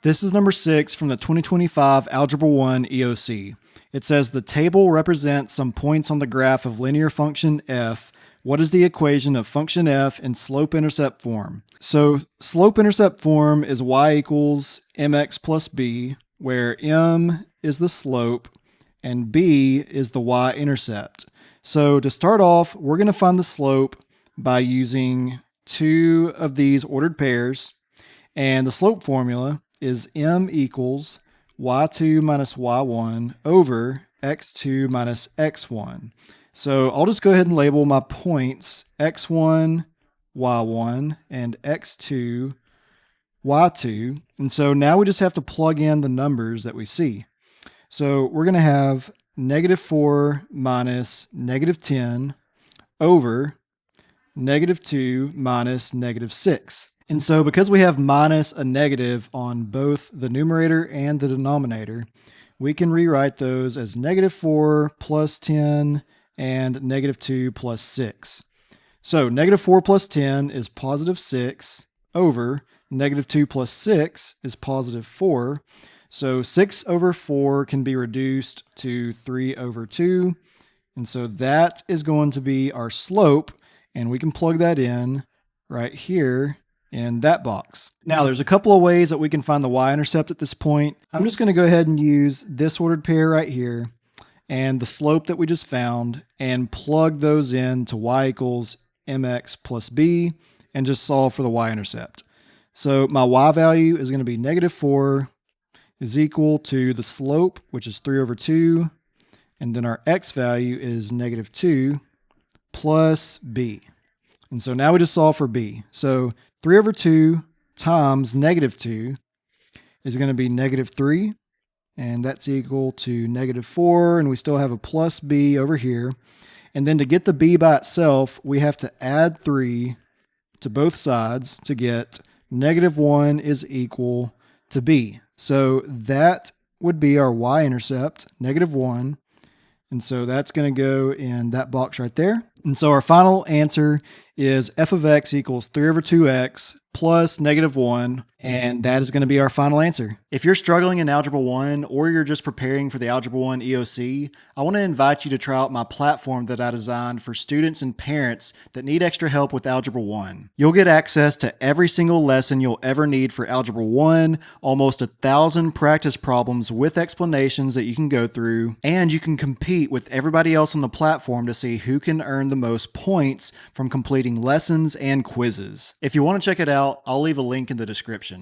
This is number 6 from the 2025 Algebra 1 EOC. It says the table represents some points on the graph of linear function f. What is the equation of function f in slope-intercept form? So slope-intercept form is y equals mx plus b, where m is the slope and b is the y-intercept. So to start off, we're going to find the slope by using two of these ordered pairs, and the slope formula is m equals y2 minus y1 over x2 minus x1. So I'll just go ahead and label my points x1, y1, and x2, y2. And so now we just have to plug in the numbers that we see. So we're going to have -4 minus -10 over -2 minus -6. And so because we have minus a negative on both the numerator and the denominator, we can rewrite those as -4 plus 10 and -2 plus 6. So -4 plus 10 is positive 6 over -2 plus 6 is positive 4. So 6 over 4 can be reduced to 3 over 2. And so that is going to be our slope, and we can plug that in right here in that box. Now there's a couple of ways that we can find the y-intercept at this point. I'm just going to go ahead and use this ordered pair right here and the slope that we just found and plug those in to y equals mx plus b and just solve for the y-intercept. So my y value is going to be -4 is equal to the slope, which is 3 over 2, and then our x value is -2 plus b. And so now we just solve for b. So 3 over 2 times -2 is going to be -3, and that's equal to -4, and we still have a plus b over here. And then to get the b by itself, we have to add 3 to both sides to get -1 is equal to b. So that would be our y-intercept, -1. And so that's going to go in that box right there. And so our final answer is f of x equals 3 over 2x plus -1, and that is going to be our final answer. If you're struggling in Algebra 1 or you're just preparing for the Algebra 1 EOC, I want to invite you to try out my platform that I designed for students and parents that need extra help with Algebra 1. You'll get access to every single lesson you'll ever need for Algebra 1, almost 1,000 practice problems with explanations that you can go through, and you can compete with everybody else on the platform to see who can earn the most points from completing lessons and quizzes. If you want to check it out, I'll leave a link in the description.